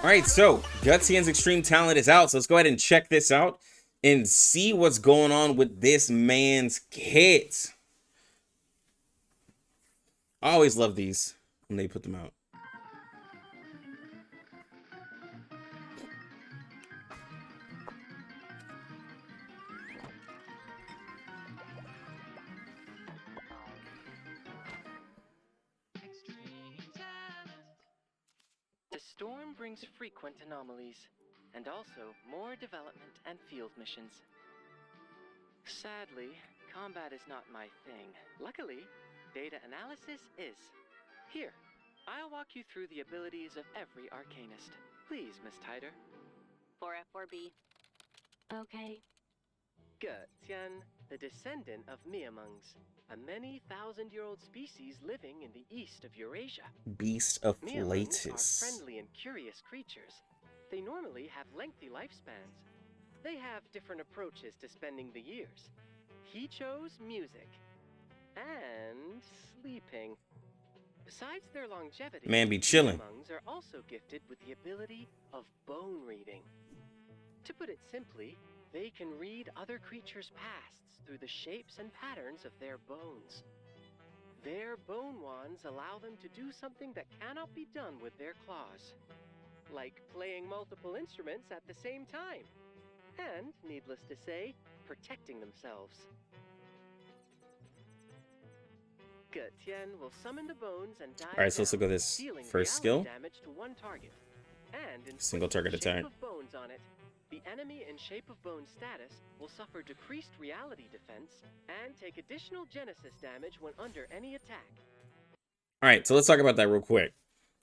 All right, so Getian's Extreme Talent is out, so let's go ahead and check this out and see what's going on with this man's kit. I always love these when they put them out. The storm brings frequent anomalies, and also more development and field missions. Sadly, combat is not my thing. Luckily, data analysis is. Here, I'll walk you through the abilities of every Arcanist. Please, Miss Tider. 4F4B. Okay. Getian, the descendant of Miamungs, a many thousand-year-old species living in the east of Eurasia. Beast of Miamungs are Latus. friendly and curious creatures. They normally have lengthy lifespans. They have different approaches to spending the years. He chose music and sleeping. Besides their longevity, Man be chilling. Miamungs are also gifted with the ability of bone reading. To put it simply, they can read other creatures' pasts through the shapes and patterns of their bones. Their bone wands allow them to do something that cannot be done with their claws, like playing multiple instruments at the same time, and, needless to say, protecting themselves. Getian will summon the bones and dive Alright, so let's down, look at this dealing first reality skill. damage to one target, and Single inflict target the shape attack. of bones on it. The enemy in Shape of Bone status will suffer decreased reality defense and take additional Genesis damage when under any attack. Alright, so let's talk about that real quick.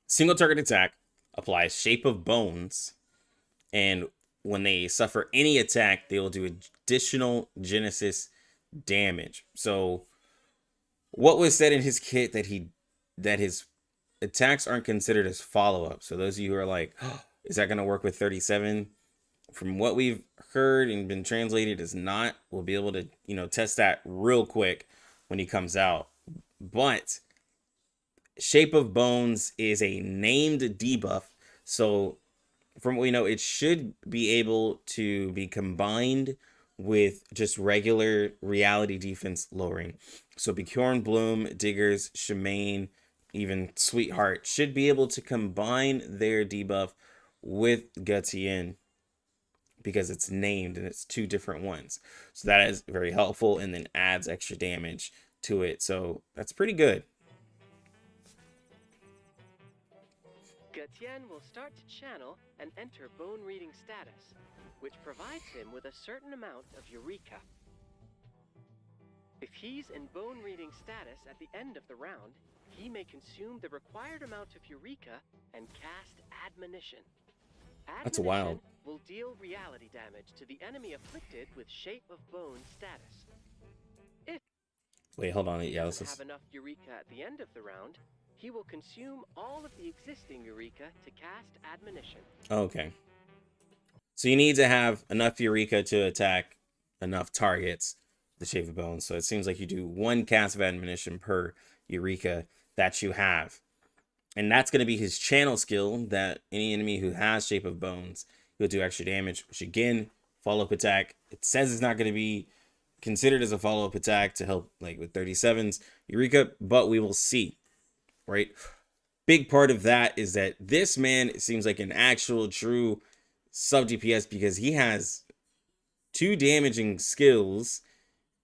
Single target attack applies Shape of Bones, and when they suffer any attack, they will do additional Genesis damage. So what was said in his kit that his attacks aren't considered as follow-up. So those of you who are like, oh, is that going to work with 37? From what we've heard and been translated, is not. We'll be able to, test that real quick when he comes out. But Shape of Bones is a named debuff. So from what we know, it should be able to be combined with just regular reality defense lowering. So Bjorn Bloom, Diggers, Shemaine, even Sweetheart should be able to combine their debuff with Getian, because it's named and it's two different ones. So that is very helpful and then adds extra damage to it. So that's pretty good. Getian will start to channel and enter bone reading status, which provides him with a certain amount of Eureka. If he's in bone reading status at the end of the round, he may consume the required amount of Eureka and cast Admonition. That's wild. Will deal reality damage to the enemy afflicted with Shape of Bone status. If Wait, hold on. he Yeah, doesn't this is... have enough Eureka at the end of the round, he will consume all of the existing Eureka to cast Admonition. Okay. So you need to have enough Eureka to attack enough targets, the Shape of Bones. So it seems like you do one cast of Admonition per Eureka that you have. And that's going to be his channel skill, that any enemy who has Shape of Bones, he'll do extra damage, which again, follow-up attack. It says it's not going to be considered as a follow-up attack to help like with 37's Eureka, but we will see, right? Big part of that is that this man seems like an actual true sub DPS, because he has 2 damaging skills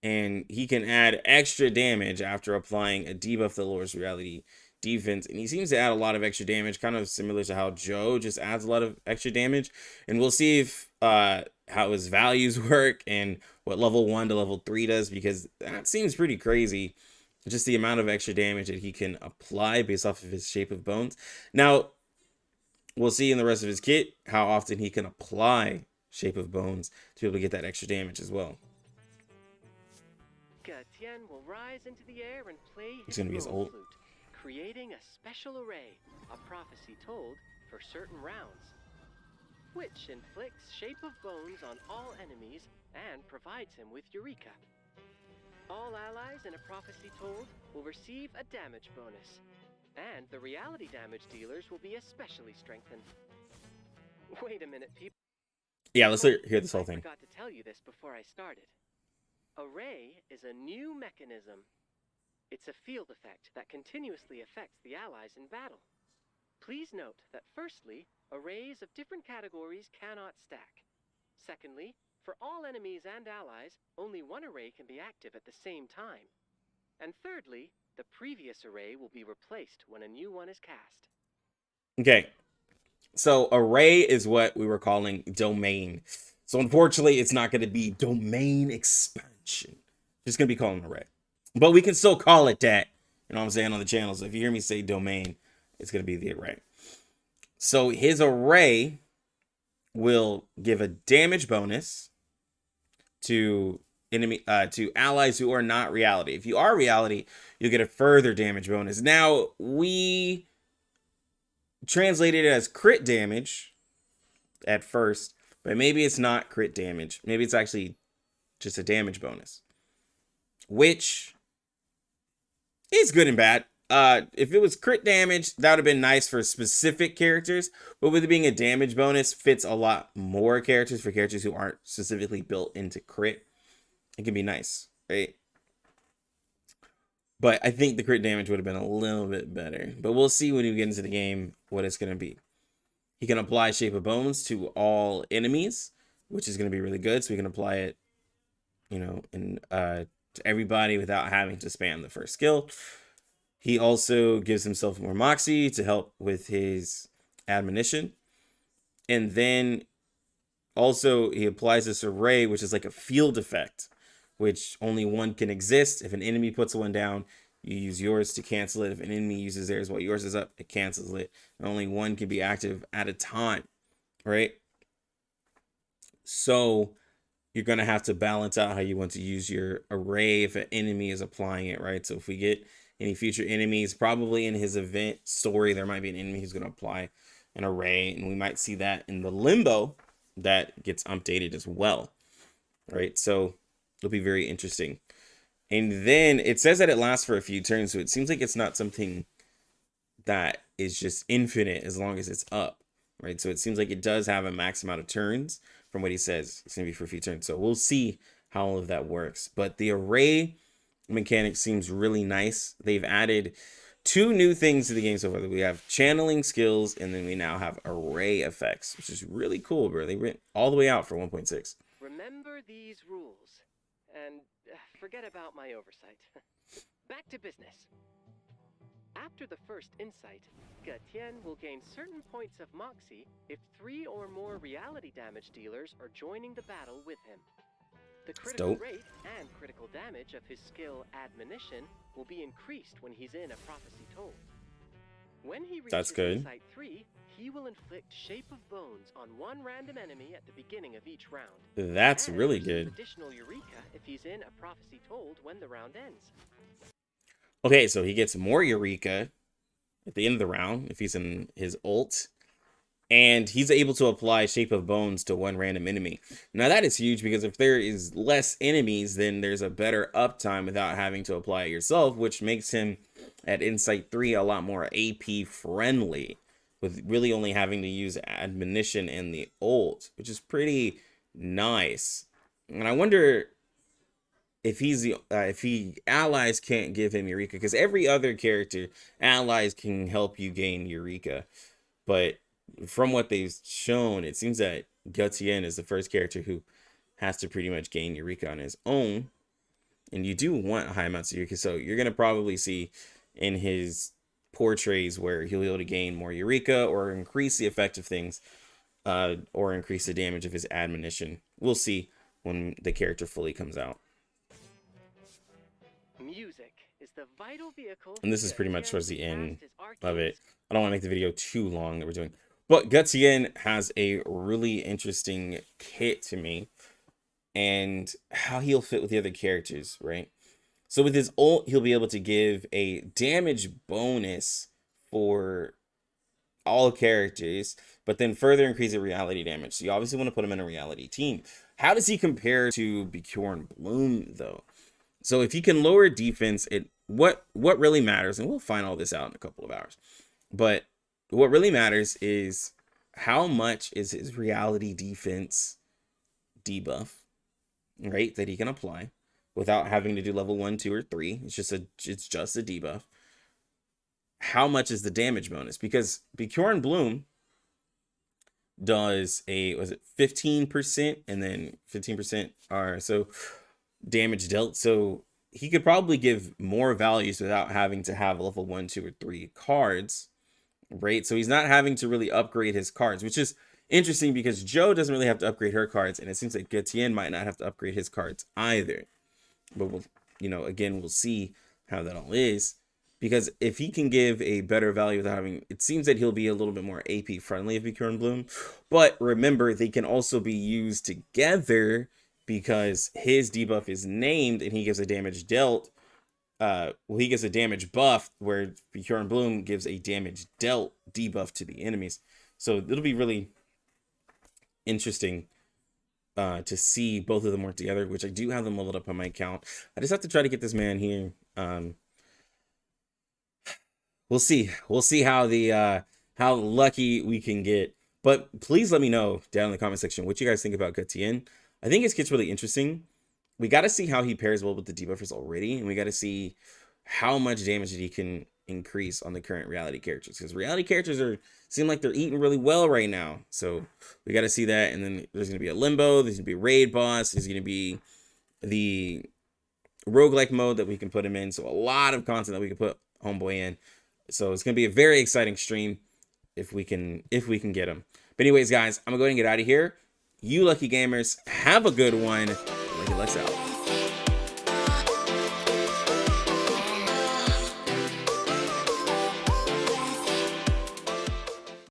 and he can add extra damage after applying a debuff that lowers reality defense, and he seems to add a lot of extra damage, kind of similar to how Joe just adds a lot of extra damage. And we'll see if how his values work and what level 1 to level 3 does, because that seems pretty crazy, just the amount of extra damage that he can apply based off of his Shape of Bones. Now we'll see in the rest of his kit how often he can apply Shape of Bones to be able to get that extra damage as well. Getian will rise into the air and play It's his gonna be his bone ult. flute, creating a special array, a prophecy told, for certain rounds, which inflicts Shape of Bones on all enemies and provides him with Eureka. All allies in a prophecy told will receive a damage bonus, and the reality damage dealers will be especially strengthened. Wait a minute, people. Yeah, let's hear this whole I thing. forgot to tell you this before I started. Array is a new mechanism. It's a field effect that continuously affects the allies in battle. Please note that firstly, arrays of different categories cannot stack. Secondly, for all enemies and allies, only one array can be active at the same time. And thirdly, the previous array will be replaced when a new one is cast. Okay, so array is what we were calling domain. So unfortunately, it's not going to be domain expansion. It's going to be called an array. But we can still call it that. You know what I'm saying, on the channel. So if you hear me say domain, it's going to be the array. So his array will give a damage bonus to to allies who are not reality. If you are reality, you'll get a further damage bonus. Now, we translated it as crit damage at first, but maybe it's not crit damage. Maybe it's actually just a damage bonus, which is good and bad. If it was crit damage, that would have been nice for specific characters, but with it being a damage bonus, fits a lot more characters. For characters who aren't specifically built into crit, it can be nice, right? But I think the crit damage would have been a little bit better. But we'll see when we get into the game what it's going to be. He can apply Shape of Bones to all enemies, which is going to be really good. So we can apply it, you know, to everybody without having to spam the first skill. He also gives himself more Moxie to help with his admonition. And then also he applies this array, which is like a field effect, which only one can exist. If an enemy puts one down, you use yours to cancel it. If an enemy uses theirs while yours is up, it cancels it. And only one can be active at a time, right? So you're going to have to balance out how you want to use your array if an enemy is applying it, right? So if we get any future enemies, probably in his event story, there might be an enemy who's going to apply an array, and we might see that in the limbo that gets updated as well, right? So it'll be very interesting. And then it says that it lasts for a few turns, so it seems like it's not something that is just infinite as long as it's up, right? So it seems like it does have a max amount of turns from what he says. It's going to be for a few turns, so we'll see how all of that works. But the array mechanic seems really nice. They've added 2 new things to the game so far. We have channeling skills, and then we now have array effects, which is really cool, bro. They went all the way out for 1.6. Remember these rules, and forget about my oversight. Back to business. After the first insight, Getian will gain certain points of Moxie if 3 or more reality damage dealers are joining the battle with him. The critical rate and critical damage of his skill Admonition will be increased when he's in a prophecy told. When he reaches Insight 3, he will inflict Shape of Bones on one random enemy at the beginning of each round. That's really good. Additional Eureka if he's in a prophecy told when the round ends. Okay, so he gets more Eureka at the end of the round if he's in his ult. And he's able to apply Shape of Bones to one random enemy. Now that is huge, because if there is less enemies, then there's a better uptime without having to apply it yourself, which makes him at Insight 3 a lot more AP friendly, with really only having to use Admonition and the ult, which is pretty nice. And I wonder if allies can't give him Eureka, because every other character, allies can help you gain Eureka, but from what they've shown, it seems that Getian is the first character who has to pretty much gain Eureka on his own. And you do want high amounts of Eureka, so you're going to probably see in his portraits where he'll be able to gain more Eureka or increase the effect of things, or increase the damage of his Admonition. We'll see when the character fully comes out. Music is the vital vehicle. And this is pretty much towards the end of it. I don't want to make the video too long that we're doing. But Getian has a really interesting kit to me, and how he'll fit with the other characters, right? So with his ult, he'll be able to give a damage bonus for all characters, but then further increase the reality damage. So you obviously want to put him in a reality team. How does he compare to Bjorn Bloom, though? So if he can lower defense, what really matters, and we'll find all this out in a couple of hours, but what really matters is how much is his reality defense debuff, right, that he can apply without having to do level 1, 2, or 3. It's just a debuff. How much is the damage bonus? Because Bjorn Bloom does was it 15%, and then 15% are so damage dealt. So he could probably give more values without having to have level 1, 2, or 3 cards, right? So he's not having to really upgrade his cards, which is interesting because Joe doesn't really have to upgrade her cards, and it seems like Getian might not have to upgrade his cards either. But we'll, again, we'll see how that all is. Because if he can give a better value without having, it seems that he'll be a little bit more AP friendly if Bjorn Bloom. But remember, they can also be used together because his debuff is named and he gives a damage dealt. He gives a damage buff where Bjorn Bloom gives a damage dealt debuff to the enemies. So it'll be really interesting to see both of them work together, which I do have them leveled up on my account. I just have to try to get this man here. We'll see. We'll see how how lucky we can get. But please let me know down in the comment section what you guys think about Getian. I think his kit's really interesting. We got to see how he pairs well with the debuffers already, and we got to see how much damage that he can increase on the current reality characters, because reality characters seem like they're eating really well right now. So we got to see that. And then there's gonna be a limbo. There's gonna be a raid boss. There's gonna be the roguelike mode that we can put him in. So a lot of content that we can put homeboy in. So it's gonna be a very exciting stream if we can get him. But anyways, guys, I'm gonna go ahead and get out of here. You lucky gamers, have a good one. Lucky Lex out.